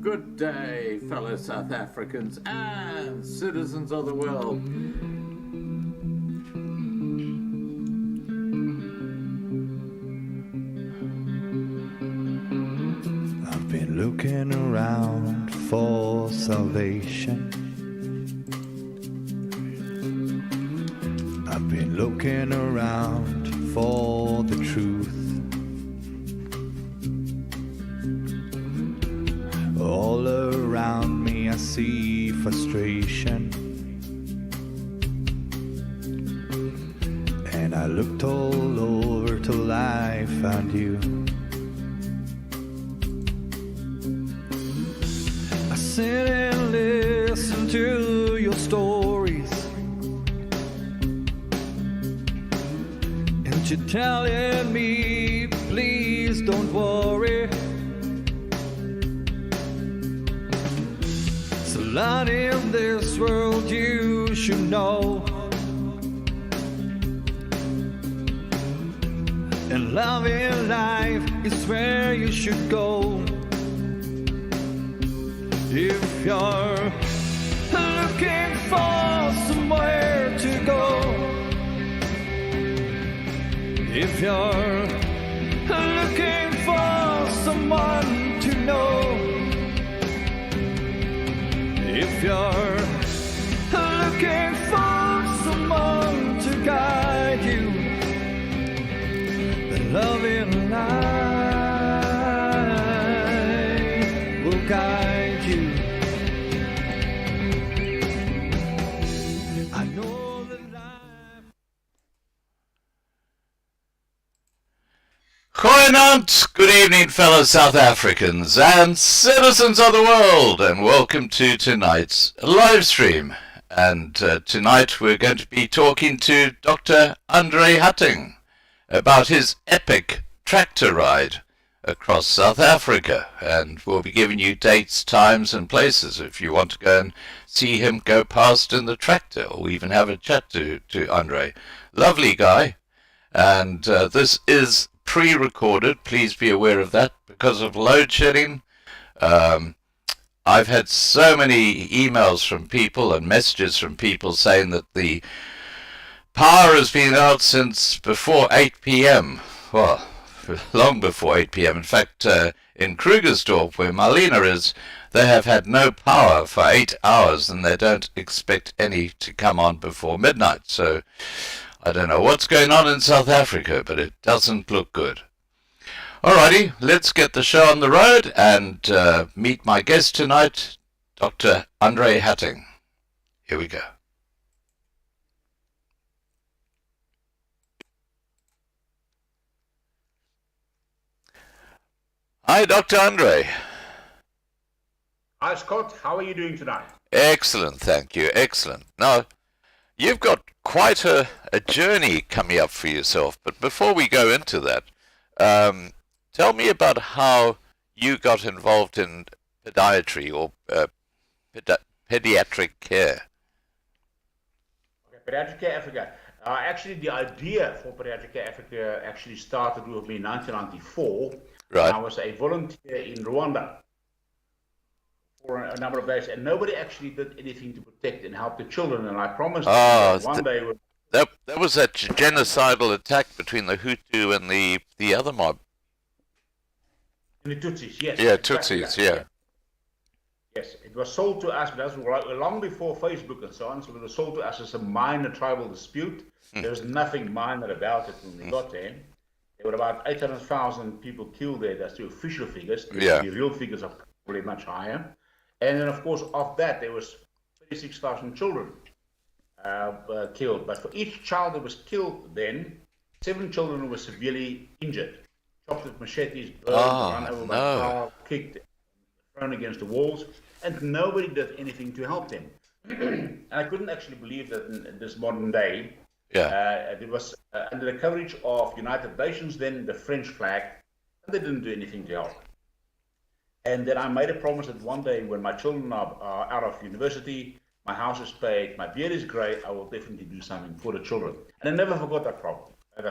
Good day, fellow South Africans and citizens of the world. I've been looking around for salvation. I've been looking around for the truth. All around me I see frustration, and I looked all over till I found you. I sit and listen to your stories, and you're telling me, please don't worry. So lot in this world you should know, and love in life is where you should go. If you're looking for somewhere to go, if you're looking for someone to know, if you're looking for someone to guide you, then love in life will guide you. I know that life... Goeienaand, good evening fellow South Africans and citizens of the world, and welcome to tonight's live stream. And tonight we're going to be talking to Dr. Andre Hattingh about his epic tractor ride across South Africa, and we'll be giving you dates, times and places if you want to go and see him go past in the tractor, or even have a chat to Andre. Lovely guy, and this is pre-recorded, please be aware of that, because of load shedding. I've had so many emails from people and messages from people saying that the power has been out since before 8 p.m. Well, long before 8 p.m. In fact, in Krugersdorp, where Marlena is, they have had no power for 8 hours, and they don't expect any to come on before midnight. So I don't know what's going on in South Africa, but it doesn't look good. Alrighty, let's get the show on the road and meet my guest tonight, Dr. Andre Hattingh. Here we go. Hi, Dr. Andre. Hi, Scott. How are you doing tonight? Excellent, thank you. Excellent. Now, you've got quite a journey coming up for yourself, but before we go into that, tell me about how you got involved in pediatry or pediatric care. Okay, Pediatric Care Africa. Actually, the idea for Pediatric Care Africa actually started with me in 1994. Right. I was a volunteer in Rwanda for a number of days, and nobody actually did anything to protect and help the children. And I promised that one day that was that genocidal attack between the Hutu and the other mob. The Tutsis, yes. Yeah, exactly Tutsis, that. yeah. Yes, it was sold to us, but that was long before Facebook and so on. So it was sold to us as a minor tribal dispute. There was nothing minor about it when we got there. There were about 800,000 people killed there. That's the official figures. Yeah. The real figures are probably much higher. And then, of course, of that, there was 36,000 children killed. But for each child that was killed then, 7 children were severely injured. Chopped with machetes, burned, run over by a car, kicked, thrown against the walls. And nobody did anything to help them. And I couldn't actually believe that in this modern day, it was under the coverage of United Nations, then the French flag, and they didn't do anything to help. And then I made a promise that one day when my children are out of university, my house is paid, my beard is grey, I will definitely do something for the children. And I never forgot that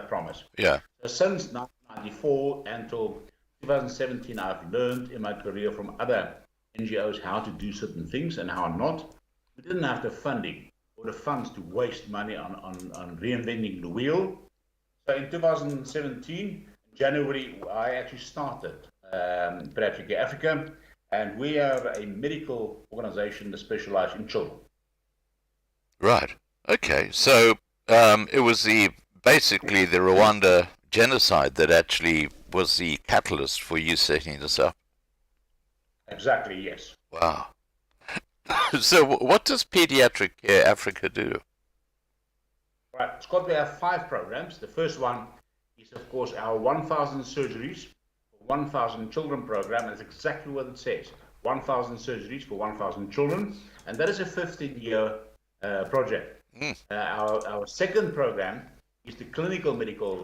promise. Yeah. So since 1994 until 2017, I've learned in my career from other NGOs how to do certain things and how not. We didn't have the funding or the funds to waste money on reinventing the wheel. So in 2017, January, I actually started Pediatric Care Africa, and we are a medical organization that specializes in children. Right. Okay. So it was basically the Rwanda genocide that actually was the catalyst for you setting this up. Exactly, yes. Wow. So what does Pediatric Care Africa do? Right, Scott, we have 5 programs. The first one is, of course, our 1,000 surgeries for 1,000 children program. That's exactly what it says. 1,000 surgeries for 1,000 children. And that is a 15-year project. Our second program is the clinical medical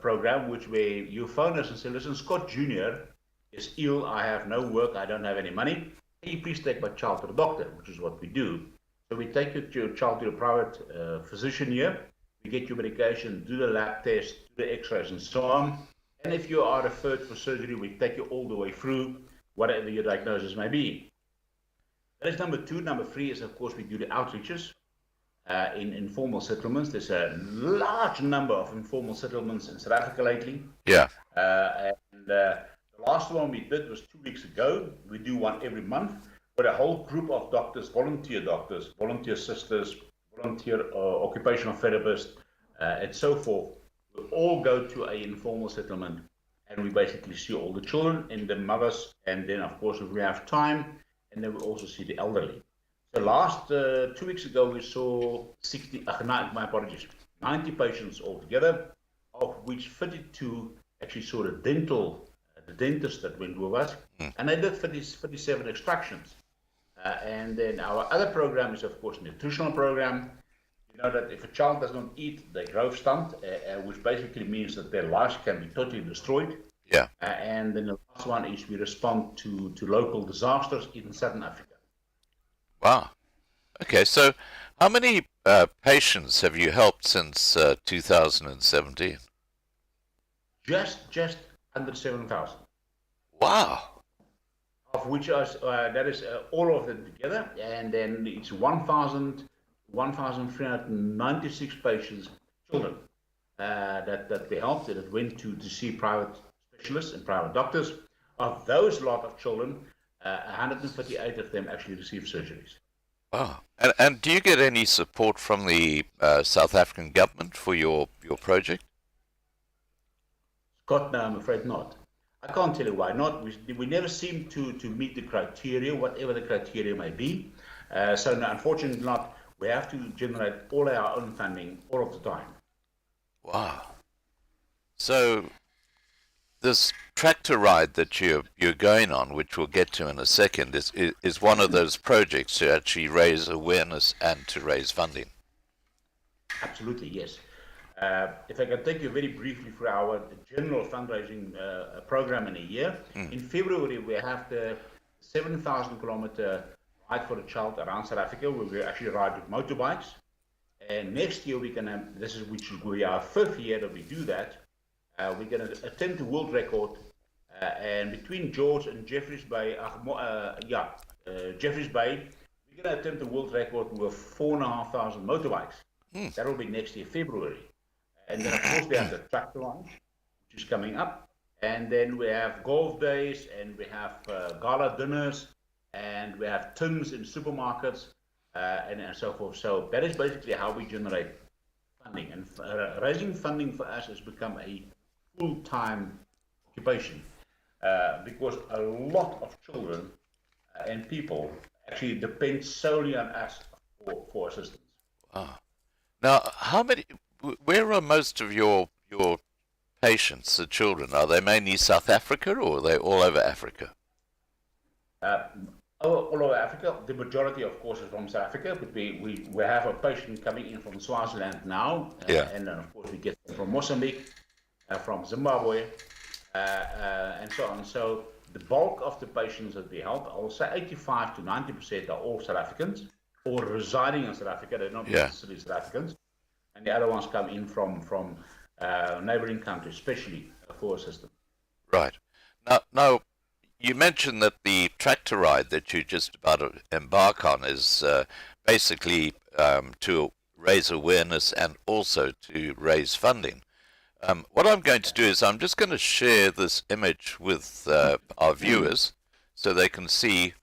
program, which where you phone us and say, listen, Scott Jr. is ill, I have no work, I don't have any money. Can you please take my child to the doctor, which is what we do. So we take your child to a private physician here, we get your medication, do the lab test, do the x-rays and so on. And if you are referred for surgery, we take you all the way through, whatever your diagnosis may be. That is number 2. Number 3 is, of course, we do the outreaches in informal settlements. There's a large number of informal settlements in South Africa lately. Yeah. The last one we did was 2 weeks ago. We do one every month where a whole group of doctors, volunteer sisters, volunteer occupational therapists, and so forth, we all go to an informal settlement, and we basically see all the children and the mothers, and then, of course, if we have time, and then we also see the elderly. So last 2 weeks ago, we saw 90 patients altogether, of which 32 actually saw the dentist that went with us, and they did 37 extractions. And then our other program is, of course, a nutritional program. You know that if a child does not eat, they grow stunt, which basically means that their lives can be totally destroyed. Yeah. And then the last one is we respond to local disasters in Southern Africa. Wow. Okay, so how many patients have you helped since 2017? Just under 7,000. Wow. Of which that is all of them together, and then it's 1,396 patients, children, that we helped, that went to see private specialists and private doctors. Of those lot of children, 138 of them actually received surgeries. Wow. And do you get any support from the South African government for your project? Scott, no, I'm afraid not. I can't tell you why not. We never seem to meet the criteria, whatever the criteria may be. So no, unfortunately not. We have to generate all our own funding all of the time. Wow. So this tractor ride that you're going on, which we'll get to in a second, is one of those projects to actually raise awareness and to raise funding. Absolutely, yes. If I can take you very briefly for our general fundraising program in a year. In February, we have the 7,000 kilometer ride for a child around South Africa, where we actually ride with motorbikes. And next year, we're going to, which will be our 5th year that we do that, we're going to attempt the world record. And between George and Jeffreys Bay, Jeffreys Bay, we're going to attempt the world record with 4,500 motorbikes. That will be next year, February. And then, of course, we have the tractor launch, which is coming up. And then we have golf days, and we have gala dinners, and we have tins in supermarkets, and so forth. So that is basically how we generate funding. And raising funding for us has become a full-time occupation, because a lot of children and people actually depend solely on us for assistance. Wow. Now, where are most of your patients, the children? Are they mainly South Africa, or are they all over Africa? All over Africa. The majority, of course, is from South Africa, but we have a patient coming in from Swaziland now, and then, of course, we get them from Mozambique, from Zimbabwe, and so on. So the bulk of the patients that we help, I will say 85 to 90% are all South Africans, or residing in South Africa. They're not necessarily South Africans. And the other ones come in from neighboring countries, especially for assistance. Right. Now, you mentioned that the tractor ride that you just about to embark on is basically to raise awareness and also to raise funding. What I'm going to do is I'm just going to share this image with our viewers so they can see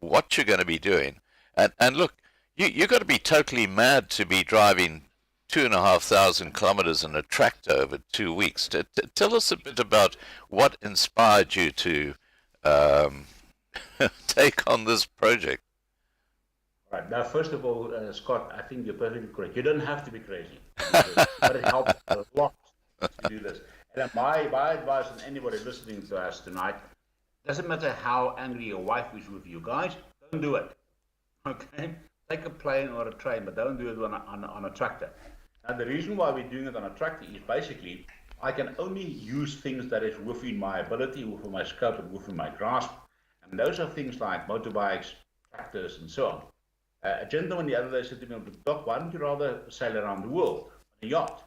what you're going to be doing. And look, you've got to be totally mad to be driving 2,500 kilometers in a tractor over 2 weeks. Tell us a bit about what inspired you to take on this project. Right. Now, first of all, Scott, I think you're perfectly correct. You don't have to be crazy, but it helps a lot to do this. And my advice on anybody listening to us tonight, doesn't matter how angry your wife is with you guys, don't do it. Okay? Take a plane or a train, but don't do it on a tractor. Now, the reason why we're doing it on a tractor is basically I can only use things that is within my ability, within my scope, and within my grasp. And those are things like motorbikes, tractors, and so on. A gentleman the other day said to me, Doc, why don't you rather sail around the world on a yacht?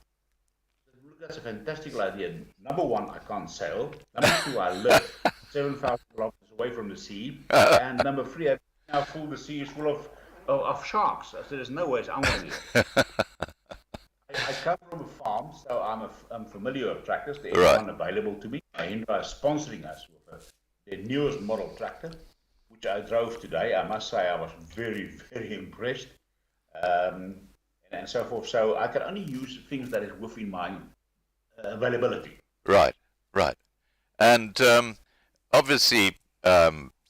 I said, look, that's a fantastic idea. Number one, I can't sail. Number two, I live 7,000 kilometers away from the sea. And number three, now the sea is full of sharks. I said, there's no way I'm going to do it. I come from a farm, so I'm familiar with tractors. There's one available to me. Mahindra is sponsoring us with their newest model tractor, which I drove today. I must say I was very, very impressed, and so forth. So I can only use things that is within my availability. Right. And obviously,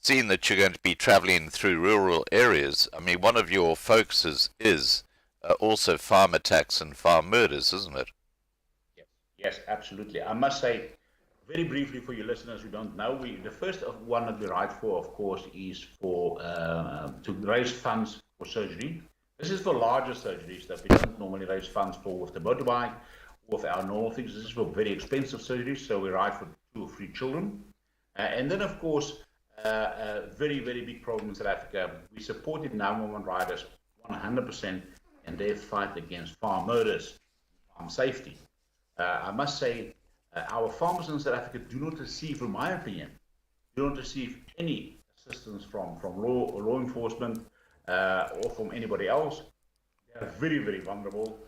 seeing that you're going to be traveling through rural areas, I mean, one of your focuses is also farm attacks and farm murders, isn't it? Yes, absolutely. I must say, very briefly for your listeners who don't know, the first one that we write for, of course, is for to raise funds for surgery. This is for larger surgeries that we don't normally raise funds for with the motorbike, with our normal things. This is for very expensive surgeries, so we write for 2 or 3 children. And then, of course, very, very big problem in South Africa. We supported 911 riders 100% in their fight against farm murders, farm safety. I must say, our farmers in South Africa do not receive, in my opinion, do not receive any assistance from law enforcement or from anybody else. They are very, very vulnerable.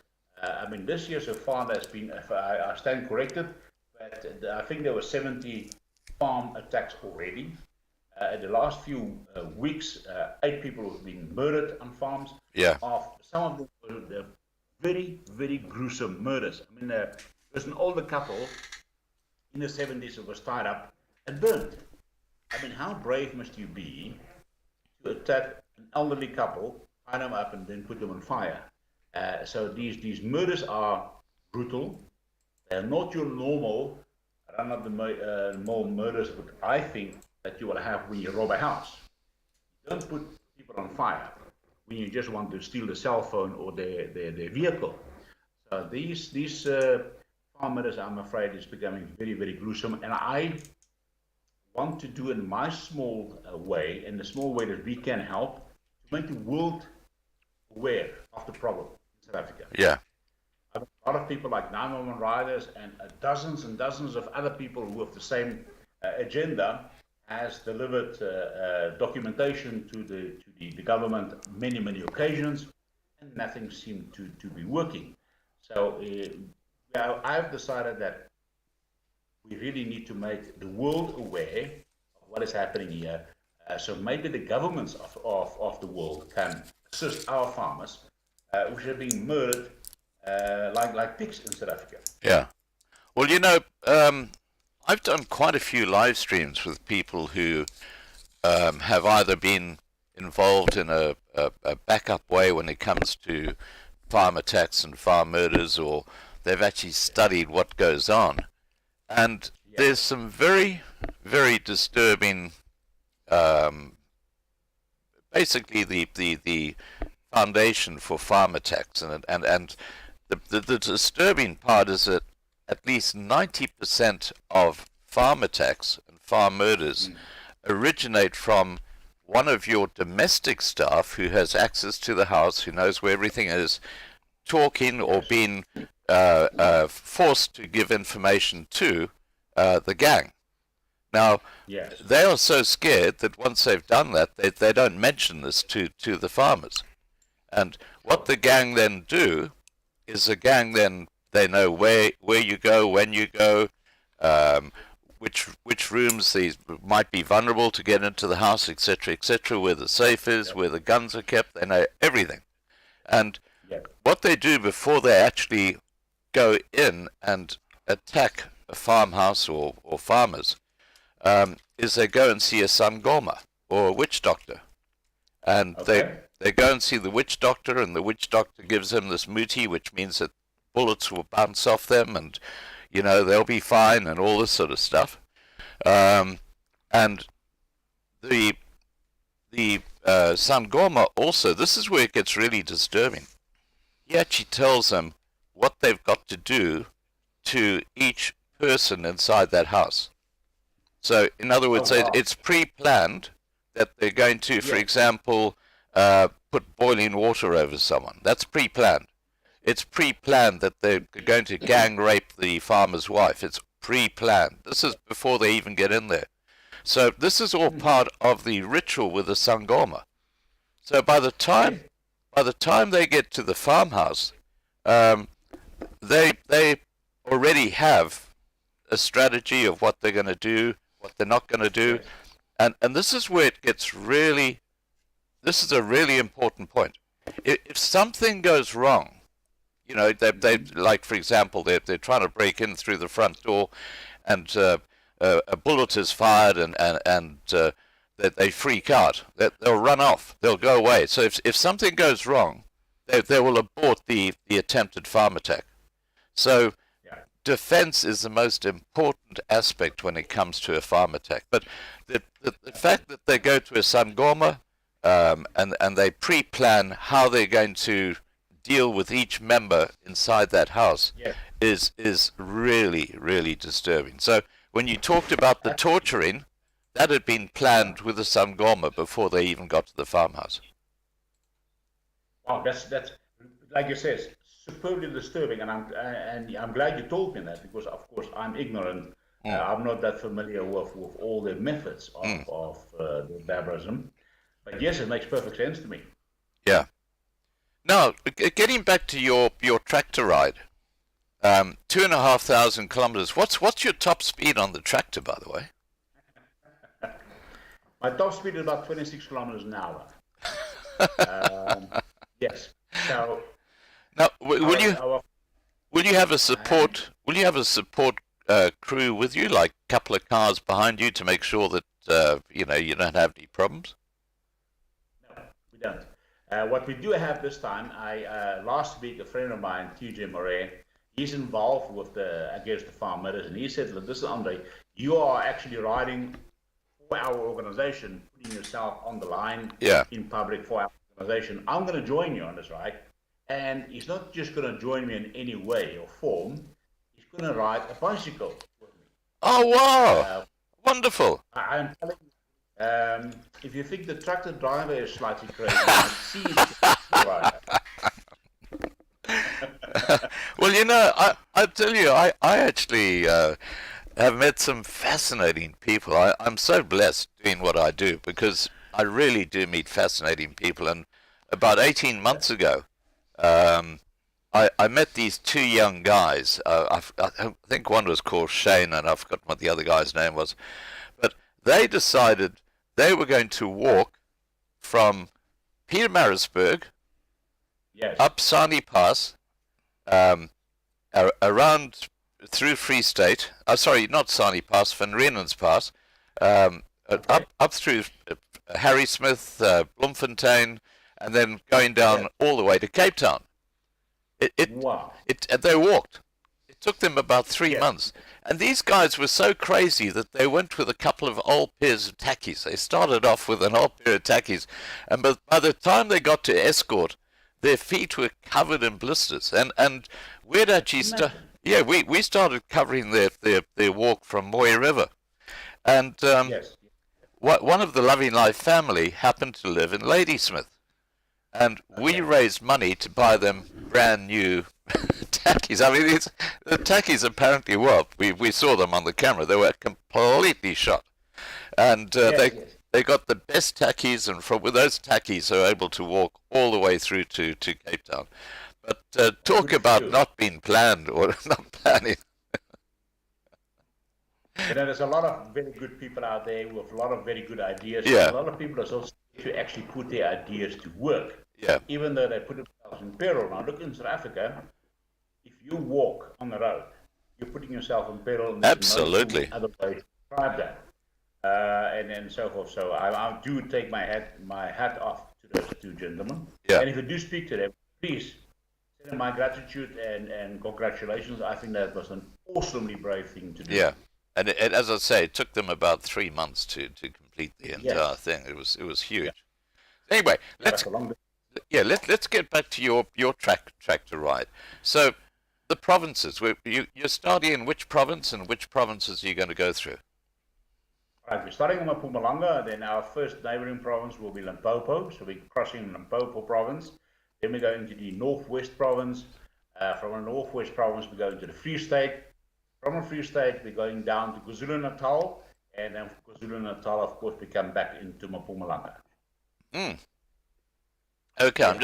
I mean, this year so far there's been, if I stand corrected, but I think there were 70 farm attacks already. In the last few weeks, 8 people have been murdered on farms. Yeah. Some of them were very, very gruesome murders. I mean, there's an older couple in the 70s who was tied up and burned. I mean, how brave must you be to attack an elderly couple, tie them up, and then put them on fire? So these murders are brutal. They're not your normal run-of-the-mill murders, but I think that you will have when you rob a house. You don't put people on fire when you just want to steal the cell phone or their vehicle. So these farm murders, I'm afraid, is becoming very, very gruesome. And I want to do in my small way, in the small way that we can help, to make the world aware of the problem in South Africa. Yeah. A lot of people like 911 riders and dozens and dozens of other people who have the same agenda has delivered documentation to the government many, many occasions, and nothing seemed to be working. So I've decided that we really need to make the world aware of what is happening here. So maybe the governments of the world can assist our farmers, which are being murdered like pigs in South Africa. Yeah. Well, you know, I've done quite a few live streams with people who have either been involved in a backup way when it comes to farm attacks and farm murders, or they've actually studied what goes on. And there's some very, very disturbing, basically the foundation for farm attacks. And the disturbing part is that at least 90% of farm attacks and farm murders originate from one of your domestic staff who has access to the house, who knows where everything is, talking or being forced to give information to the gang. Now, Yes. they are so scared that once they've done that, they don't mention this to the farmers. And what the gang then do is the gang then, they know where you go, when you go, which rooms these might be vulnerable to get into the house, etc., where the safe is, where the guns are kept. They know everything. And what they do before they actually go in and attack a farmhouse or farmers is they go and see a sangoma or a witch doctor. And they go and see the witch doctor, and the witch doctor gives them this muti, which means that bullets will bounce off them, and they'll be fine, and all this sort of stuff. And the sangoma also, this is where it gets really disturbing. He actually tells them what they've got to do to each person inside that house. So, in other words, it's pre-planned that they're going to, for example, put boiling water over someone. That's pre-planned. It's pre-planned that they're going to gang rape the farmer's wife. It's pre-planned. This is before they even get in there. So this is all part of the ritual with the sangoma. So by the time they get to the farmhouse, they already have a strategy of what they're going to do, what they're not going to do, and this is where it gets really. This is a really important point. If something goes wrong, they like, for example, they're trying to break in through the front door, and a bullet is fired, and they freak out. They'll run off. They'll go away. So if something goes wrong, they will abort the attempted farm attack. So defense is the most important aspect when it comes to a farm attack. But the fact that they go to a sangoma and they pre-plan how they're going to deal with each member inside that house is really, really disturbing. So when you talked about the torturing, that had been planned with the sangoma before they even got to the farmhouse. Wow, that's like you said, superbly disturbing, and I'm glad you told me that, because of course I'm ignorant. I'm not that familiar with all the methods of the barbarism. But yes, it makes perfect sense to me. Yeah. Now, getting back to your tractor ride, 2,500 kilometers. What's your top speed on the tractor, by the way? My top speed is about 26 kilometers an hour. Yes. So now, will you have a support? Will you have a support crew with you, like a couple of cars behind you, to make sure that you don't have any problems? No, we don't. What we do have this time, last week a friend of mine, TJ Moret, he's involved with the farm matters, and he said, "Look, listen, Andre, you are actually riding for our organization, putting yourself on the line in public for our organization. I'm going to join you on this ride." And he's not just going to join me in any way or form. He's going to ride a bicycle with me. Oh, wow. Wonderful. I'm telling you, if you think the tractor driver is slightly crazy, see right. Well, I tell you, I actually have met some fascinating people. I'm so blessed doing what I do, because I really do meet fascinating people. And about 18 months ago, I met these two young guys. I think one was called Shane, and I've forgotten what the other guy's name was. But they decided they were going to walk from Pietermaritzburg up Sani Pass, around through Free State. Sorry, not Sani Pass, Van Riemen's Pass, up through Harry Smith, Bloemfontein, and then going down all the way to Cape Town. They walked. It took them about 3 months. And these guys were so crazy that they went with a couple of old pairs of tackies. They started off with an old pair of tackies, and by the time they got to Escort, their feet were covered in blisters. And we'd actually we started covering their walk from Moy River. And one of the Loving Life family happened to live in Ladysmith. And we raised money to buy them brand new tackies. I mean, the tackies apparently were. We saw them on the camera. They were completely shot, and they got the best tackies, and with those tackies, they were able to walk all the way through to Cape Town. But talk about not being planned or not planning. There's a lot of very good people out there with a lot of very good ideas. Yeah. A lot of people are so scared to actually put their ideas to work. Yeah. Even though they put themselves in peril. Now, look in South Africa, if you walk on the road, you're putting yourself in peril. And Absolutely. No other way to describe that. And so forth. So I do take my hat off to those two gentlemen. Yeah. And if you do speak to them, please send them my gratitude and congratulations. I think that was an awesomely brave thing to do. Yeah. And as I say, it took them about 3 months to complete the entire thing. It was huge. Yeah. Anyway, let's get back to your tractor ride. So, the provinces. You're starting in which province, and which provinces are you going to go through? Right, we're starting in Mpumalanga. Then our first neighboring province will be Limpopo. So we're crossing Limpopo province. Then we're going to the Northwest province. From the Northwest province, we're going to the Free State. From the Free State, we're going down to KwaZulu-Natal, and then from KwaZulu-Natal, of course, we come back into Mpumalanga. Okay,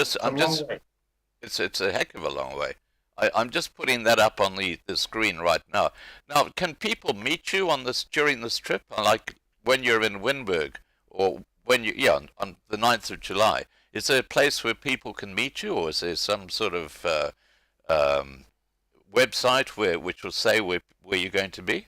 it's a heck of a long way. I'm just putting that up on the screen right now. Now, can people meet you during this trip, like when you're in Winburg, or when on the 9th of July? Is there a place where people can meet you, or is there some sort of website which will say where you're going to be?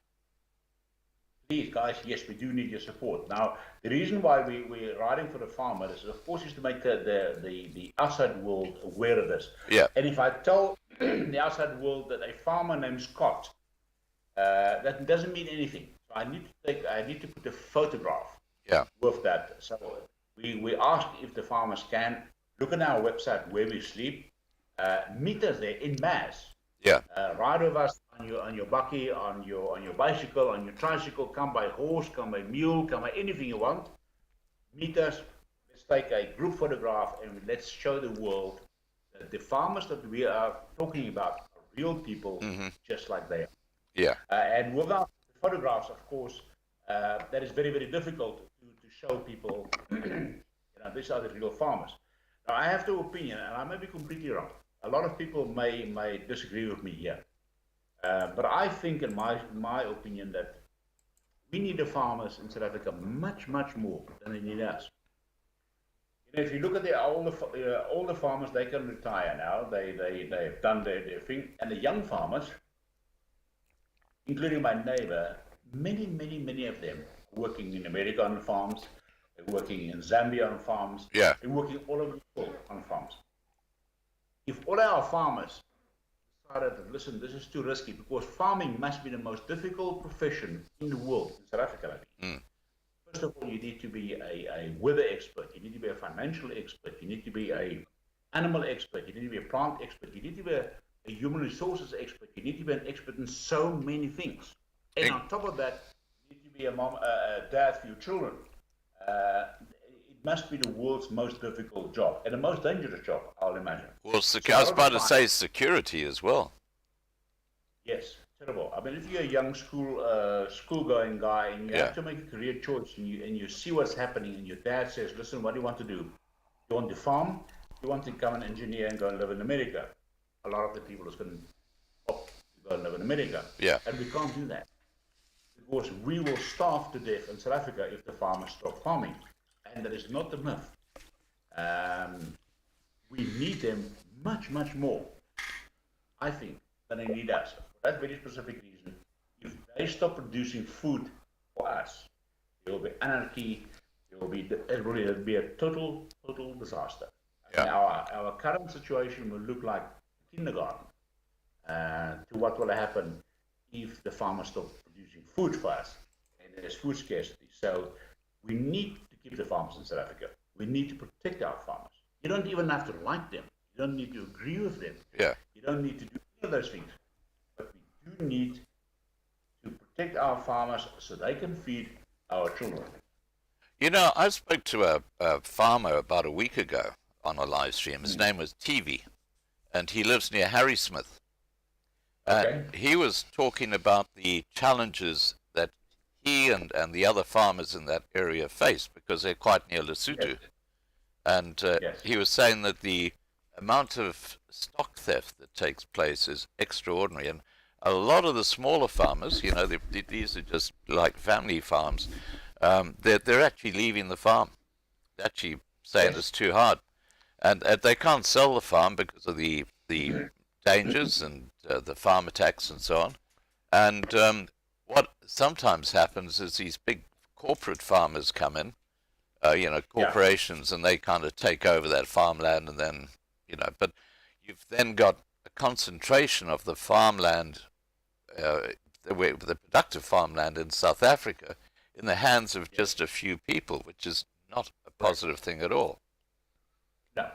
Please, guys, yes, we do need your support. Now, the reason why we're riding for the farmers is, of course, is to make the outside world aware of this. Yeah. And if I tell the outside world that a farmer named Scott, that doesn't mean anything. So I need to put a photograph with that. So we ask if the farmers can look at our website where we sleep, meet us there in mass. Yeah. Ride with us on your bakkie, on your bicycle, on your tricycle. Come by horse, come by mule, come by anything you want. Meet us. Let's take a group photograph and let's show the world that the farmers that we are talking about are real people, just like they are. Yeah. And without the photographs, of course, that is very, very difficult to show people. These are the real farmers. Now, I have two opinions, and I may be completely wrong. A lot of people may disagree with me here, but I think, in my opinion, that we need the farmers in South Africa much, much more than they need us. If you look at all the farmers, they can retire now. They've done their thing, and the young farmers, including my neighbor, many of them are working in America on farms. They're working in Zambia on farms. Yeah. They're working all over the world on farms. If all our farmers decided that, listen, this is too risky, because farming must be the most difficult profession in the world, in South Africa. First of all, you need to be a weather expert. You need to be a financial expert. You need to be an animal expert. You need to be a plant expert. You need to be a human resources expert. You need to be an expert in so many things. And on top of that, you need to be a dad for your children. It must be the world's most difficult job and the most dangerous job, I'll imagine. Well, I was about to say security as well. Yes, terrible. I mean, if you're a young school-going guy and you have to make a career choice, and you see what's happening, and your dad says, listen, what do you want to do? You want to farm? You want to become an engineer and go and live in America? A lot of the people are going to opt to go and live in America. Yeah. And we can't do that, because we will starve to death in South Africa if the farmers stop farming. And that is not the myth. We need them much, much more, I think, than they need us. For that very specific reason, if they stop producing food for us, there will be anarchy, it will be a total disaster. Yeah. Our current situation will look like kindergarten to what will happen if the farmers stop producing food for us, and there's food scarcity. So we need to keep the farmers in South Africa. We need to protect our farmers. You don't even have to like them. You don't need to agree with them. Yeah. You don't need to do any of those things. But we do need to protect our farmers so they can feed our children. I spoke to a farmer about a week ago on a live stream. His name was TV, and he lives near Harrismith. Okay. He was talking about the challenges that he and the other farmers in that area face because they're quite near Lesotho. Yes. And Yes. he was saying that the amount of stock theft that takes place is extraordinary. And a lot of the smaller farmers, you know, these are just like family farms, they're actually leaving the farm. They're actually saying it's too hard. And they can't sell the farm because of the dangers and the farm attacks and so on. And what sometimes happens is these big corporate farmers come in, you know, corporations, and they kind of take over that farmland, and then, you know, but you've then got a concentration of the farmland, the productive farmland in South Africa, in the hands of just a few people, which is not a positive thing at all. No,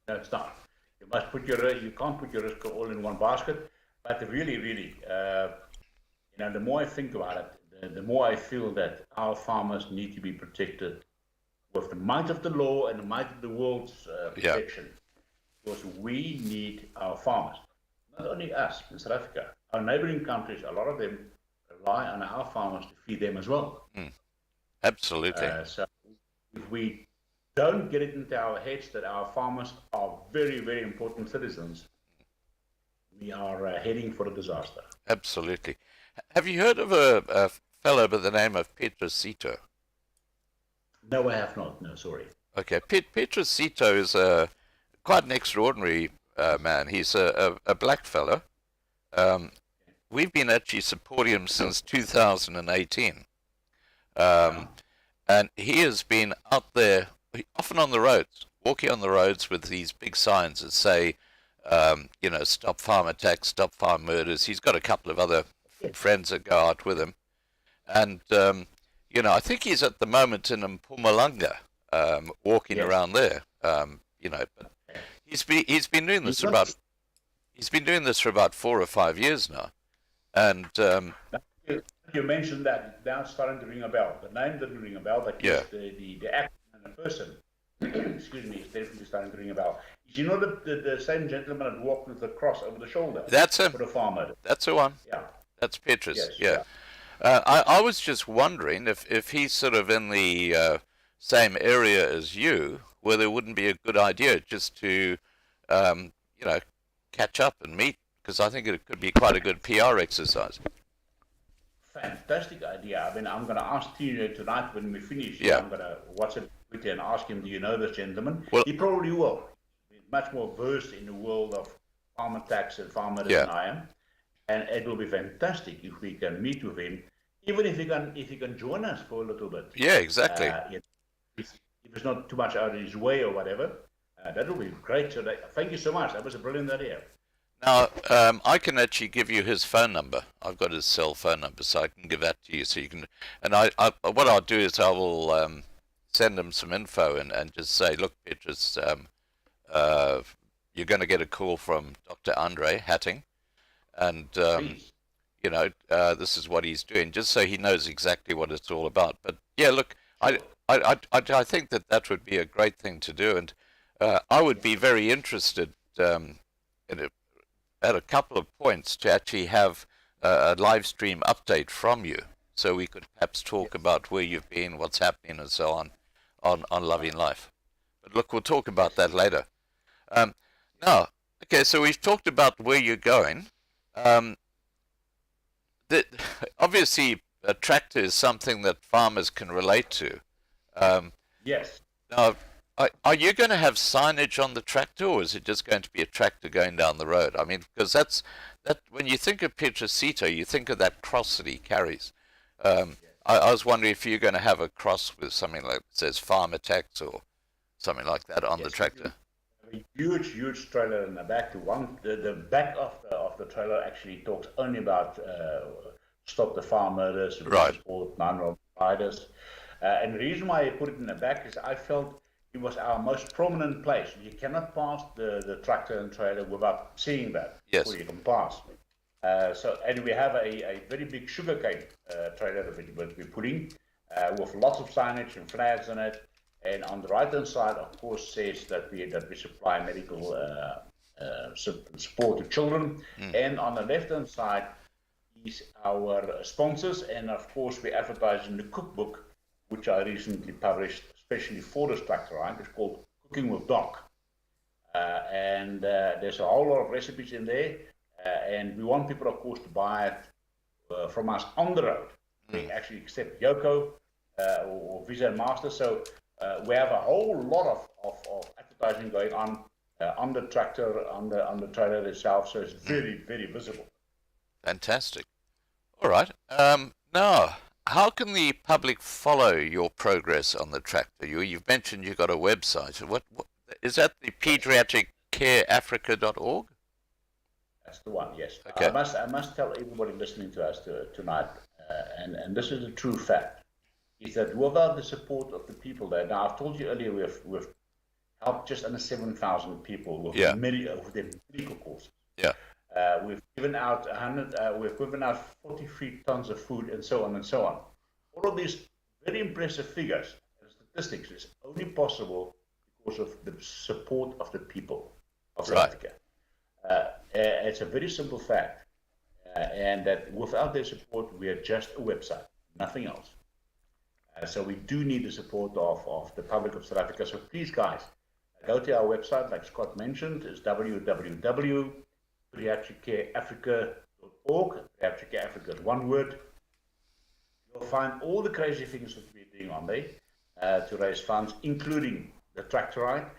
it's not. You must put you can't put your risk all in one basket. But really, you know, the more I think about it, the more I feel that our farmers need to be protected with the might of the law and the might of the world's protection. Because we need our farmers, not only us in South Africa, our neighboring countries, a lot of them rely on our farmers to feed them as well. Absolutely. So if we don't get it into our heads that our farmers are very, very important citizens, we are heading for a disaster. Absolutely. Have you heard of a fellow by the name of Petrosito? No, I have not. No, sorry. Okay, Petrosito is quite an extraordinary man. He's a black fellow. We've been actually supporting him since 2018. And he has been out there, often on the roads, walking on the roads with these big signs that say, you know, stop farm attacks, stop farm murders. He's got a couple of other friends that go out with him. And, you know, I think he's at the moment in Mpumalanga, walking around there, you know, but he's been doing this for about 4 or 5 years now. And you mentioned that now it's starting to ring a bell. The name didn't ring a bell, but yes, the action and the person, excuse me, is definitely starting to ring a bell. You know the same gentleman that walked with the cross over the shoulder? That's him. For the farmer. That's the one. Yeah. That's Petrus. Yes, yeah. I was just wondering if he's sort of in the same area as you, whether it wouldn't be a good idea just to, you know, catch up and meet, because I think it could be quite a good PR exercise. Fantastic idea. I mean, I'm going to ask Tino tonight when we finish. Yeah. I'm going to watch it quickly and ask him, do you know this gentleman? Well, he probably will. He's much more versed in the world of farm attacks and farmers than I am. And it will be fantastic if we can meet with him, even if he can join us for a little bit. Yeah, exactly. If it's not too much out of his way or whatever, that will be great. So thank you so much. That was a brilliant idea. Now, I can actually give you his phone number. I've got his cell phone number, so I can give that to you. So you can, and what I'll do is I will send him some info and just say, look, Petrus, you're going to get a call from Dr. Andre Hattingh, and you know, this is what he's doing, just so he knows exactly what it's all about. But yeah, look, I think that would be a great thing to do, and I would be very interested in it. At a couple of points to actually have a live stream update from you, so we could perhaps talk about where you've been, what's happening, and so on Loving Life. But look, we'll talk about that later. Now, okay, so we've talked about where you're going. Obviously, a tractor is something that farmers can relate to. Yes. Now, are you going to have signage on the tractor, or is it just going to be a tractor going down the road? I mean, because that when you think of Petrosito, you think of that cross that he carries. I was wondering if you're going to have a cross with something like that says farm attacks or something like that on the tractor. A huge trailer in the back. The back of the trailer actually talks only about stop the farm murders, support non-road riders. And the reason why I put it in the back is I felt it was our most prominent place. You cannot pass the tractor and trailer without seeing that. Yes. Before you can pass. And we have a very big sugarcane trailer that we're putting with lots of signage and flags on it. And on the right-hand side, of course, says that we supply medical support to children. And on the left-hand side is our sponsors, and of course we advertise in the cookbook, which I recently published especially for this tractor ride. It's called Cooking with Doc. And there's a whole lot of recipes in there, and we want people, of course, to buy it from us on the road. We actually accept Yoko or Visa and Master, so we have a whole lot of advertising going on the tractor, on the trailer itself, so it's very, very visible. Fantastic. All right. Now, how can the public follow your progress on the tractor? You've mentioned you've got a website. What is that? The Pediatric Care Africa.org? That's the one. Yes. Okay. I must tell everybody listening to us tonight, and this is a true fact, is that without the support of the people there. Now, I've told you earlier we've helped just under 7,000 people with their medical courses. Yeah. We've given out 43 tons of food, and so on and so on. All of these very impressive figures and statistics is only possible because of the support of the people of South Africa. It's a very simple fact, and that without their support, we are just a website, nothing else. So we do need the support of the public of South Africa. So please, guys, go to our website, like Scott mentioned, it's www.pediatriccareafrica.org. Pediatric Care Africa is one word. You'll find all the crazy things that we're doing on there to raise funds, including the tractor ride.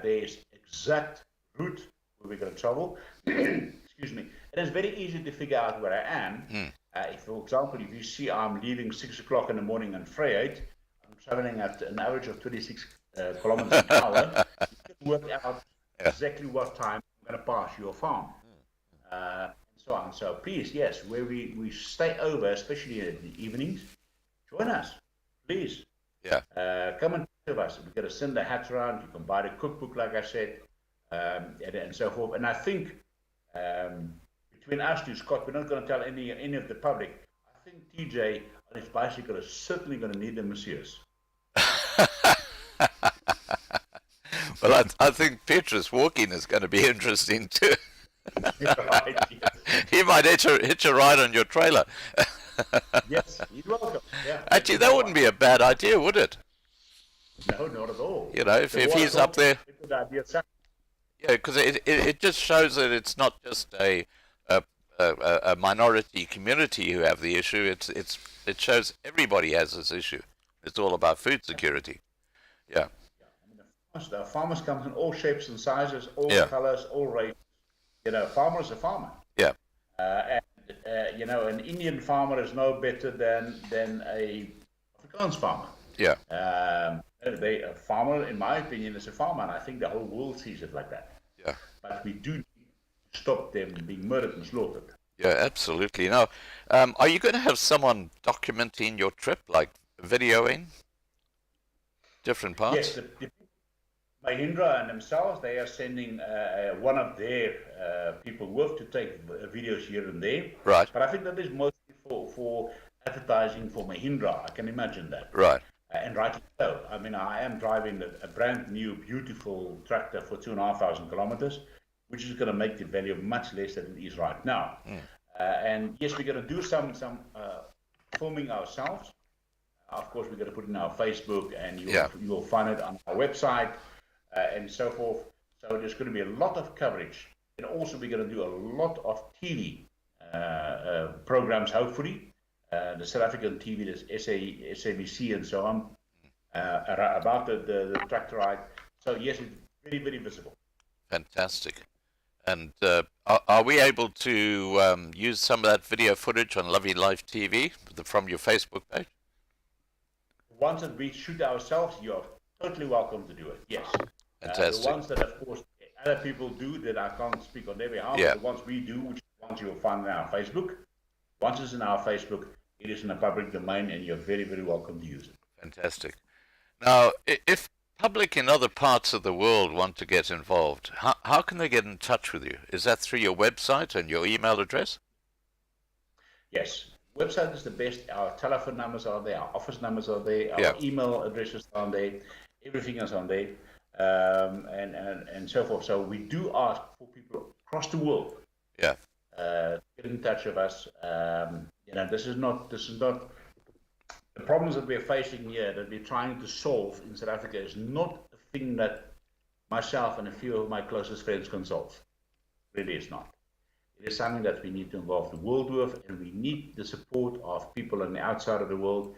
There's exact route where we're going to travel. Excuse me. And it's very easy to figure out where I am. If, for example, if you see I'm leaving 6 o'clock in the morning on Vryheid, I'm traveling at an average of 26 kilometers an hour. You can work out exactly what time I'm going to pass your farm. And so on. So please, yes, where we stay over, especially in the evenings, join us, please. Yeah. Come and talk to us. We're going to send the hats around. You can buy the cookbook, like I said, and so forth. And I think between us two, Scott, we're not going to tell any of the public. I think TJ on his bicycle is certainly going to need the masseuse. Well, I think Petrus walking is going to be interesting too. Right, yes. He might hitch a ride on your trailer. Yes, he's welcome. Yeah. Actually, that wouldn't be a bad idea, would it? No, not at all. You know, if he's up there. Good idea, sir. Yeah, because it just shows that it's not just a minority community who have the issue. It shows everybody has this issue. It's all about food security. Yeah. The farmers come in all shapes and sizes, all colors, all races. You know, farmer is a farmer. Yeah. You know, an Indian farmer is no better than a Afrikaans farmer. Yeah. A farmer, in my opinion, is a farmer, and I think the whole world sees it like that. Yeah. But we do stop them being murdered and slaughtered. Yeah, absolutely. Now, are you going to have someone documenting your trip, like videoing different parts? Yes, the Mahindra and themselves, they are sending one of their people with to take videos here and there. Right. But I think that is mostly for advertising for Mahindra. I can imagine that. Right. And rightly so. I mean, I am driving a brand new, beautiful tractor for 2,500 kilometers, which is going to make the value much less than it is right now. And yes, we're going to do some filming ourselves. Of course, we're going to put it in our Facebook, and you will find it on our website and so forth. So there's going to be a lot of coverage. And also, we're going to do a lot of TV programs, hopefully. The South African TV, there's SABC and so on, about the tractor ride. So yes, it's very, very visible. Fantastic. And are we able to use some of that video footage on Lovely Life TV from your Facebook page? Once that we shoot ourselves, you're totally welcome to do it, yes. Fantastic. The ones that, of course, other people do that I can't speak on their behalf, the ones we do, which ones you'll find on our Facebook. Once it's in our Facebook, it is in a public domain, and you're very, very welcome to use it. Fantastic. Now, if public in other parts of the world want to get involved, how can they get in touch with you? Is that through your website and your email address? Yes. Website is the best. Our telephone numbers are there. Our office numbers are there. Our email addresses are on there. Everything is on there. and so forth. So we do ask for people across the world Yeah. get in touch with us. This is not the problems that we're facing here, that we're trying to solve in South Africa, is not a thing that myself and a few of my closest friends can solve. Really, it's not. It is something that we need to involve the world with, and we need the support of people on the outside of the world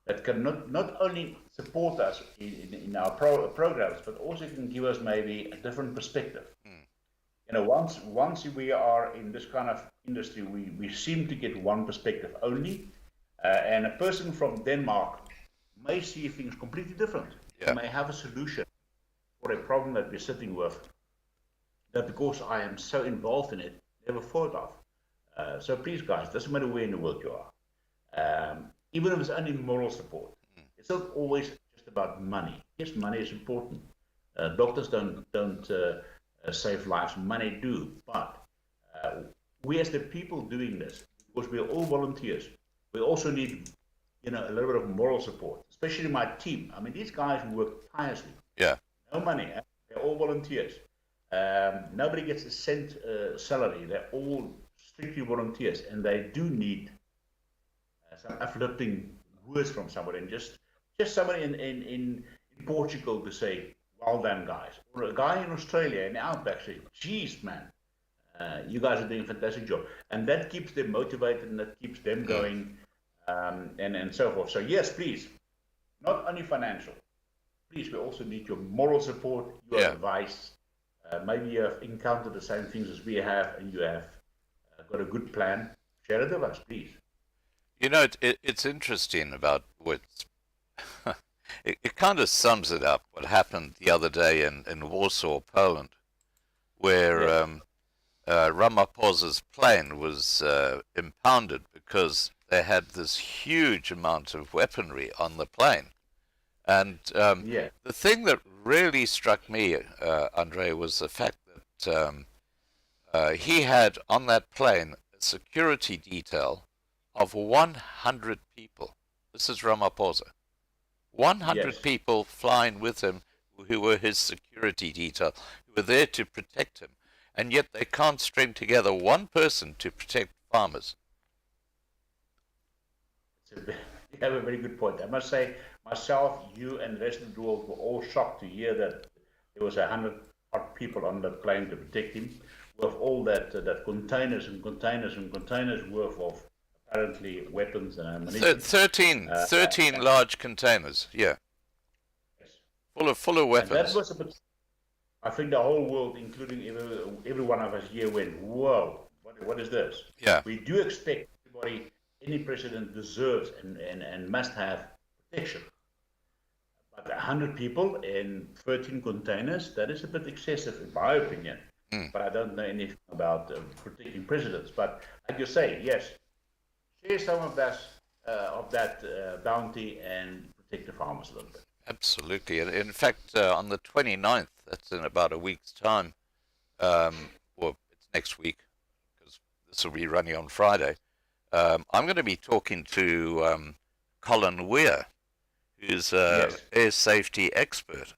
that can not only support us in our programs, but also can give us maybe a different perspective. Once we are in this kind of industry, we seem to get one perspective only, and a person from Denmark may see things completely different. Yeah. They may have a solution for a problem that we're sitting with, that because I am so involved in it, never thought of. So please, guys, doesn't matter where in the world you are, even if it's only moral support, it's not always just about money. Yes, money is important. Doctors don't save lives, money do, but we as the people doing this, because we're all volunteers, we also need a little bit of moral support, especially my team. I mean, these guys work tirelessly. Yeah. No money, they're all volunteers. Nobody gets a cent salary. They're all strictly volunteers, and they do need some uplifting words from somebody, and just somebody in Portugal to say, "Well done, guys," or a guy in Australia in the outback saying, "Geez, man, you guys are doing a fantastic job," and that keeps them motivated and that keeps them going, and so forth. So yes, please, not only financial. Please, we also need your moral support, your advice. Maybe you have encountered the same things as we have, and you have got a good plan. Share it with us, please. It's interesting about what's... it kind of sums it up, what happened the other day in Warsaw, Poland, where Ramaphosa's plane was impounded because they had this huge amount of weaponry on the plane. And the thing that really struck me, Andre, was the fact that he had on that plane a security detail of 100 people. This is Ramaphosa. 100 people flying with him who were his security detail, who were there to protect him. And yet they can't string together one person to protect farmers. You have a very good point. I must say, myself, you, and the rest of the world were all shocked to hear that there was 100 people on that plane to protect him, with all that containers and containers and containers worth of apparently weapons and ammunition. 13 large containers, yes. Full of weapons. And that was a bit, I think the whole world, including every one of us here, went, "Whoa, what is this?" Yeah. We do expect everybody, any president deserves and must have protection. But 100 people in 13 containers, that is a bit excessive in my opinion. But I don't know anything about protecting presidents. But like you say, yes, share some of that bounty and protect the farmers a little bit. Absolutely. In fact, on the 29th, that's in about a week's time, well, it's next week, because this will be running on Friday, I'm going to be talking to Colin Weir, who's an air safety expert.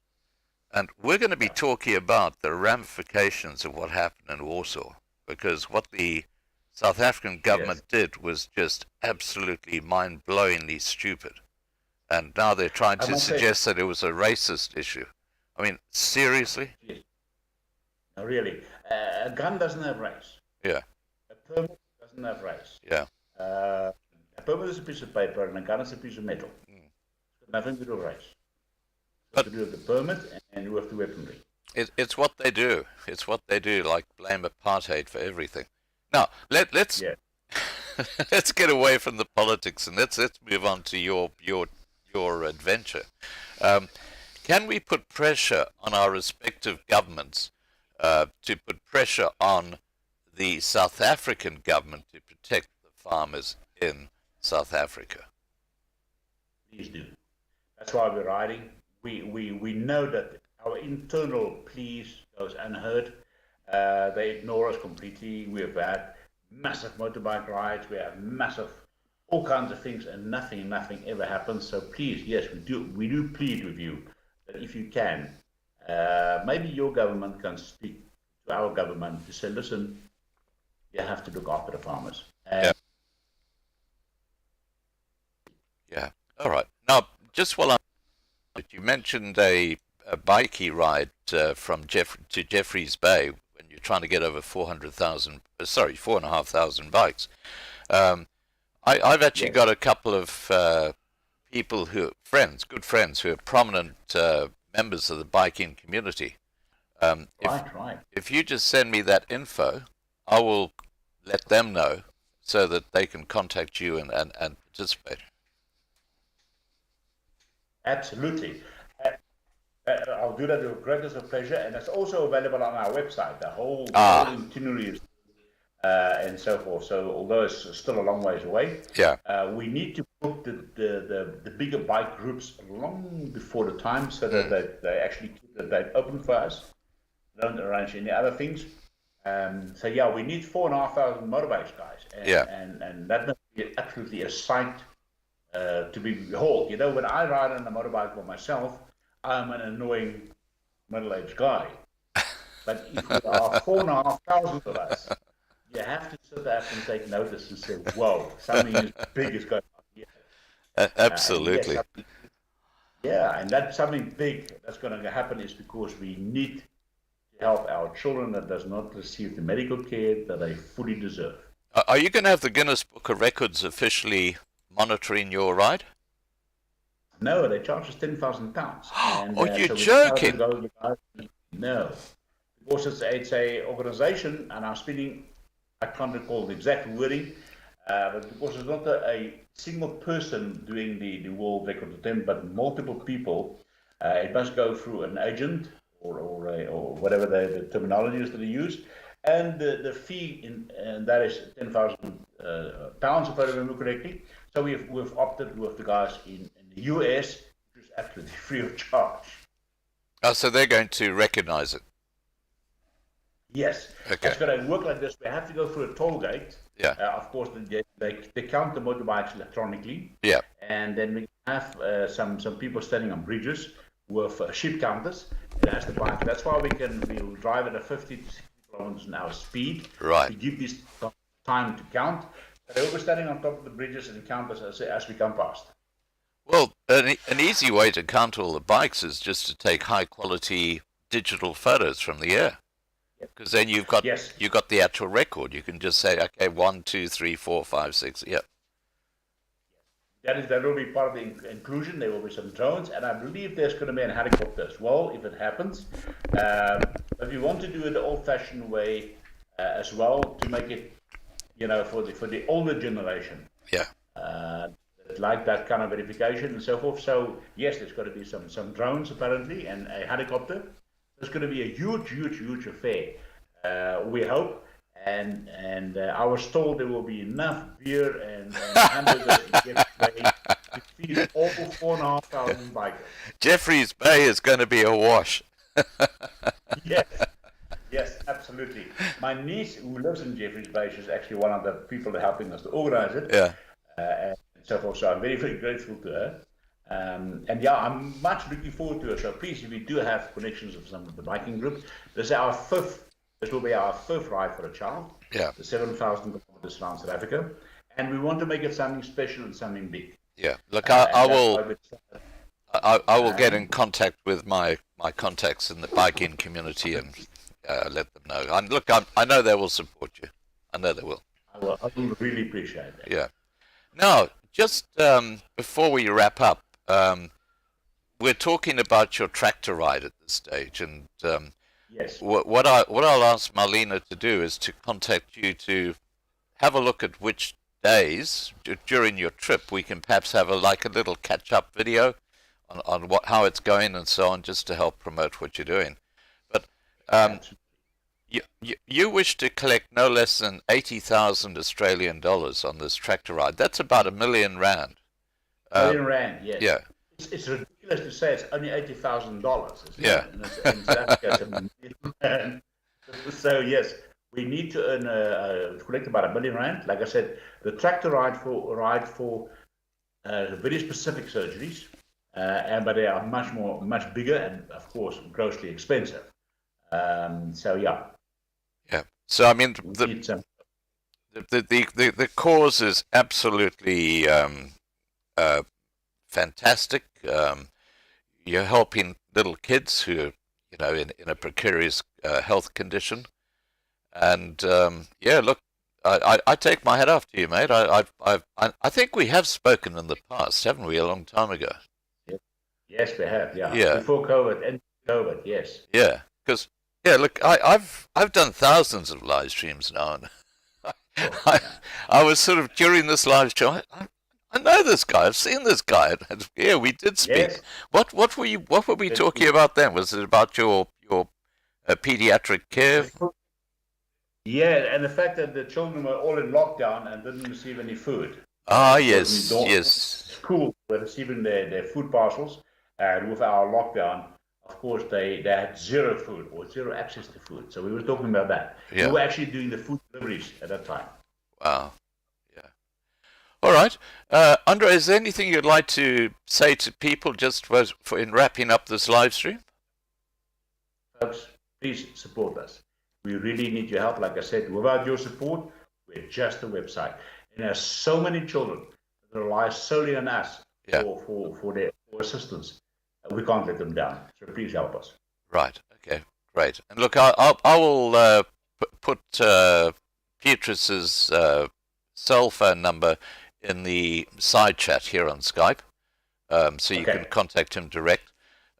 And we're going to be talking about the ramifications of what happened in Warsaw, because what the South African government did was just absolutely mind-blowingly stupid. And now they're trying to suggest that it was a racist issue. I mean, seriously? No, really. A gun doesn't have race. Yeah. A permit doesn't have race. Yeah. A permit is a piece of paper and a gun is a piece of metal. It's got nothing to do with race. It's to do with the permit and with the weaponry. It's what they do. It's what they do, like blame apartheid for everything. Now, let's let's get away from the politics and let's move on to your adventure. Can we put pressure on our respective governments to put pressure on the South African government to protect the farmers in South Africa? Please do. That's why we're riding. We know that our internal pleas goes unheard. They ignore us completely. We've had massive motorbike rides. We have massive all kinds of things, and nothing ever happens. So please, yes, we do plead with you that if you can, maybe your government can speak to our government to say, listen, you have to look after the farmers. Yeah. Yeah. All right. Now, just while you mentioned a bikey ride from to Jeffreys Bay when you're trying to get over 4,500 bikes. I've actually got a couple of people good friends who are prominent members of the biking community. Right. If you just send me that info, I will let them know so that they can contact you and participate. Absolutely. I'll do that with the greatest of pleasure, and it's also available on our website, the whole itinerary and so forth. So although it's still a long ways away, we need to book the bigger bike groups long before the time so that they actually keep the date open for us. Don't arrange any other things. So we need 4,500 motorbikes, guys, and that must be absolutely a sight to be behold. You know, when I ride on a motorbike by myself, I'm an annoying middle-aged guy. But if there are 4,500 of us, you have to sit there and take notice and say, whoa, something big is going on here. Absolutely. And that's something big that's going to happen is because we need to help our children that does not receive the medical care that they fully deserve. Are you going to have the Guinness Book of Records officially monitoring your ride? No, they charge us £10,000. You're joking? No, because it's a organization, and I can't recall the exact wording, but because it's not a single person doing the world record attempt, but multiple people, it must go through an agent or whatever the terminology is that they use, and the fee and that is £10,000 if I remember correctly. So we've opted with the guys in the US, which is absolutely free of charge. Oh, so they're going to recognize it? Yes. Okay. It's going to work like this. We have to go through a toll gate. Yeah. Of course, they count the motorbikes electronically. Yeah. And then we have some people standing on bridges with sheep counters. And that's the bike. That's why we'll drive at a 50 to 60 kilometers an hour speed. Right. To give this time to count. They will be standing on top of the bridges and count us as we come past. Well, an easy way to count all the bikes is just to take high-quality digital photos from the air, because then you've got the actual record. You can just say, okay, 1, 2, 3, 4, 5, 6. Yep. That will be part of the inclusion. There will be some drones, and I believe there's going to be a helicopter as well if it happens. But we want to do it the old-fashioned way as well to make it, for the older generation. Yeah. Like that kind of verification and so forth. So yes, there's got to be some drones apparently and a helicopter. There's going to be a huge affair. We hope, and I was told there will be enough beer and hamburgers to feed all 4,500 bikers. Jeffreys Bay is going to be a wash. Yes, absolutely. My niece, who lives in Jeffreys Bay, she's actually one of the people helping us to organize it. Yeah. And so forth. So I'm very, very grateful to her. And I'm much looking forward to it. So please, if you do have connections with some of the biking group, this will be our fifth ride for a child. Yeah. The 7,000 kilometers around South Africa. And we want to make it something special and something big. Yeah. Look, I will get in contact with my contacts in the biking community and let them know. And look, I know they will support you. I know they will. I will really appreciate that. Yeah. Now, just before we wrap up, we're talking about your tractor ride at this stage, and yes. What I'll ask Marlena to do is to contact you to have a look at which days during your trip we can perhaps have a little catch-up video on how it's going and so on, just to help promote what you're doing. But you wish to collect no less than 80,000 Australian dollars on this tractor ride. That's about R1 million. R1 million, yes. Yeah. It's ridiculous to say it's only $80,000. Yeah. In South Africa, so yes, we need to collect about R1 million. Like I said, the tractor ride for very specific surgeries. but they are much bigger and, of course, grossly expensive. So yeah. Yeah. So I mean, the cause is absolutely fantastic. You're helping little kids who are, in a precarious health condition, and yeah, look, I take my hat off to you, mate. I think we have spoken in the past, haven't we? A long time ago. Yes, we have. Yeah. Yeah. Before COVID and COVID, yes. Yeah, because look, I've done thousands of live streams now, and I was sort of during this live stream. I know this guy. I've seen this guy. And, yeah, we did speak. Yes. What were we talking about then? Was it about your pediatric care? Yeah, and the fact that the children were all in lockdown and didn't receive any food. Ah, yes, yes. School were receiving their food parcels, and with our lockdown, of course, they had zero food or zero access to food. So we were talking about that. Yeah. We were actually doing the food deliveries at that time. Wow. Yeah. All right. Andre, is there anything you'd like to say to people just for in wrapping up this live stream? Folks, please support us. We really need your help. Like I said, without your support, we're just a website. And there's so many children that rely solely on us for their assistance. We can't let them down. So please help us. Right. Okay. Great. And look, I will put Beatrice's cell phone number in the side chat here on Skype, so you can contact him direct.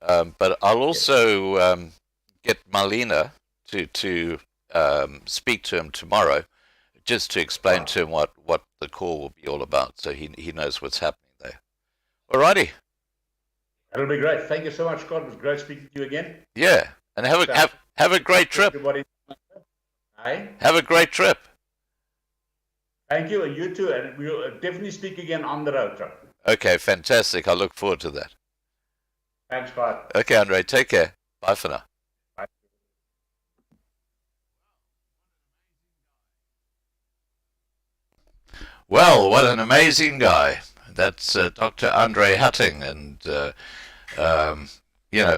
But I'll also get Marlena to speak to him tomorrow, just to explain to him what the call will be all about, so he knows what's happening there. Alrighty. That'll be great. Thank you so much, Scott. It was great speaking to you again. Yeah, and have a great trip. Everybody. Hi. Have a great trip. Thank you, and you too. And we'll definitely speak again on the road trip. Okay, fantastic. I look forward to that. Thanks, Scott. Okay, Andre, take care. Bye for now. Bye. Well, what an amazing guy. That's Dr. Andre Hattingh, and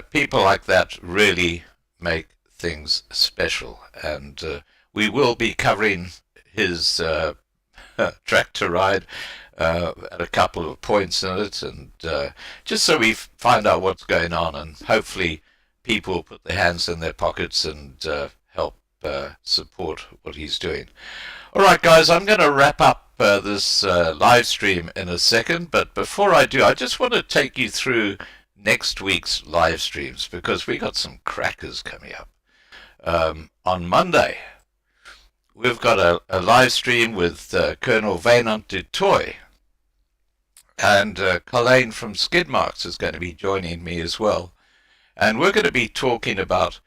people like that really make things special. And we will be covering his tractor ride at a couple of points in it, and just so we find out what's going on, and hopefully people put their hands in their pockets and help support what he's doing. All right, guys, I'm going to wrap up this live stream in a second, but before I do, I just want to take you through next week's live streams, because we got some crackers coming up. On Monday, we've got a live stream with Colonel Wynand du Toit, and Colleen from Skidmarks is going to be joining me as well, and we're going to be talking about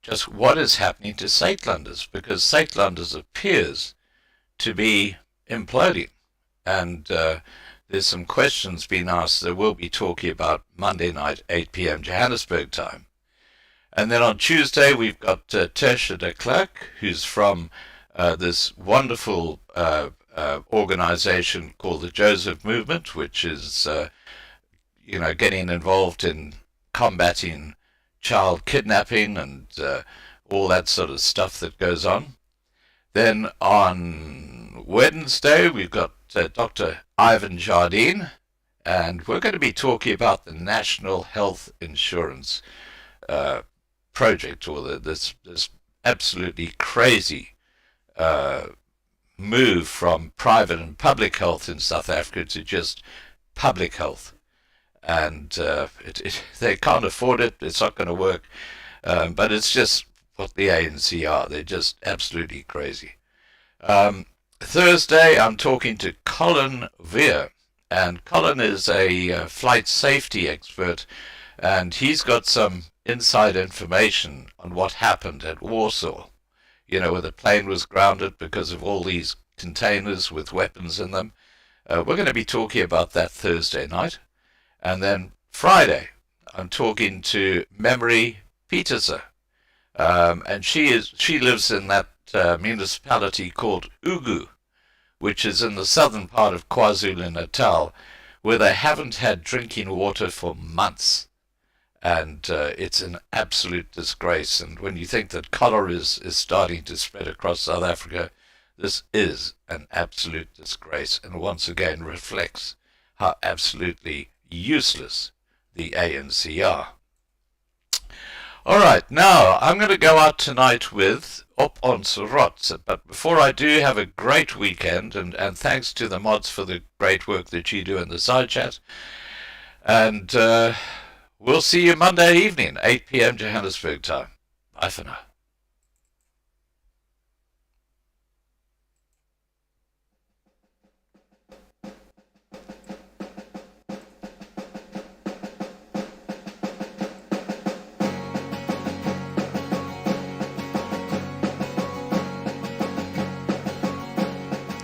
just what is happening to Suidlanders, because Suidlanders appears to be imploding, and there's some questions being asked that we'll be talking about Monday night, 8 p.m. Johannesburg time. And then on Tuesday, we've got Tertia de Klerk, who's from this wonderful organization called the Joseph Movement, which is, getting involved in combating child kidnapping and all that sort of stuff that goes on. Then on Wednesday, we've got Dr. Ivan Jardine, and we're going to be talking about the National Health Insurance project, or this absolutely crazy move from private and public health in South Africa to just public health. And they can't afford it. It's not going to work. But it's just what the ANC are. They're just absolutely crazy. Thursday, I'm talking to Colin Veer. And Colin is a flight safety expert. And he's got some inside information on what happened at Warsaw. Where the plane was grounded because of all these containers with weapons in them. We're going to be talking about that Thursday night. And then Friday, I'm talking to Memory Peterser. And she lives in that municipality called Ugu, which is in the southern part of KwaZulu-Natal, where they haven't had drinking water for months. And it's an absolute disgrace. And when you think that cholera is starting to spread across South Africa, this is an absolute disgrace, and once again reflects how absolutely useless the ANC are. All right, now I'm going to go out tonight with Op Ons Rots. But before I do, have a great weekend, and thanks to the mods for the great work that you do in the side chat. And we'll see you Monday evening, 8 p.m. Johannesburg time. Bye for now.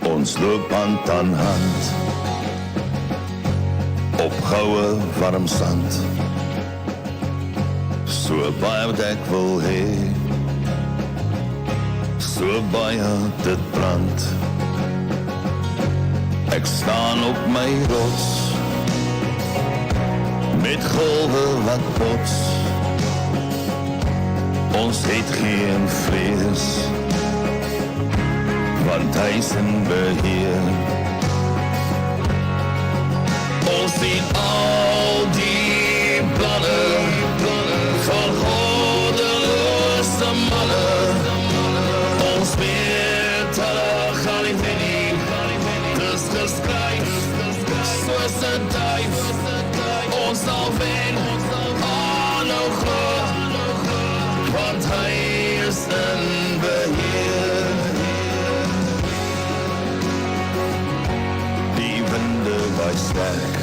Ons loop hand aan hand op goue warm sand, so baie wat ek wil hê, so baie dit brand. Ek staan op my rots met golwe wat bots. Ons het geen vrees, want hy is in beheer. Ons sien al die planne van goddeloze manne. Ons weet hulle gaan nie wen nie. Dis geskryf soos 'n duif. Ons sal wen, aanhou glo, want hy is in beheer. Waai sterk,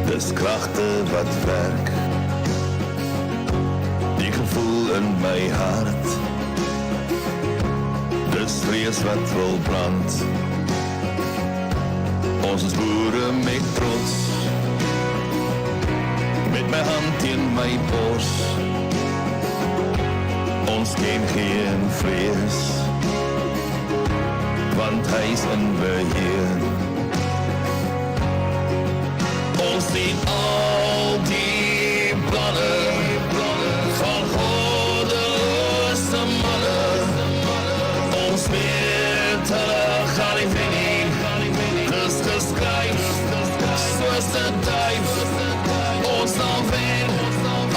dis kragte wat werk. Die gevoel in my hart, dis vrees wat wil brand. Ons is boere met trots, met my hand in my bors. Ons ken geen vrees, want hy is in beheer. Ons sien al die planne van goddeloze manne. Ons weet hulle gaan nie wen nie. Dis geskryf soos 'n duif. Ons sal wen,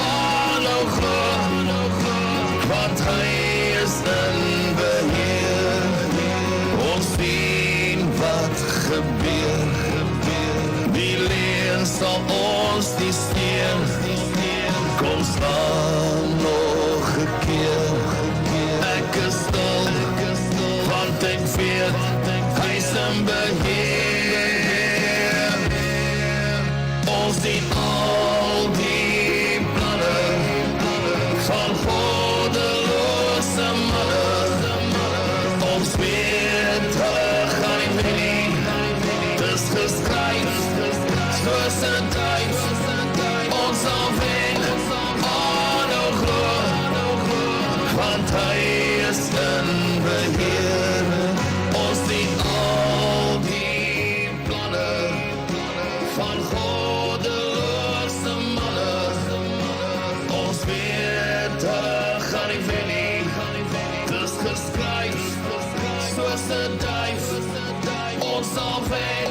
aanhou glo, want hy is in beheer. Ons sien wat gebeur, die leer sal ons die steen. Kom staan nog 'n keer, ek is stil, want ek weet hy is in beheer. Ons sien al die planne van goddeloze manne. Ons weet hulle gaan nie wen nie. Dis geskryf soos 'n duif. Ons sal wen, aanhou glo, want hy is in beheer. Ons sien al die planne van goddeloze manne. Ons weet hulle gaan nie wen nie. Dis geskryf soos 'n duif. Ons sal wen,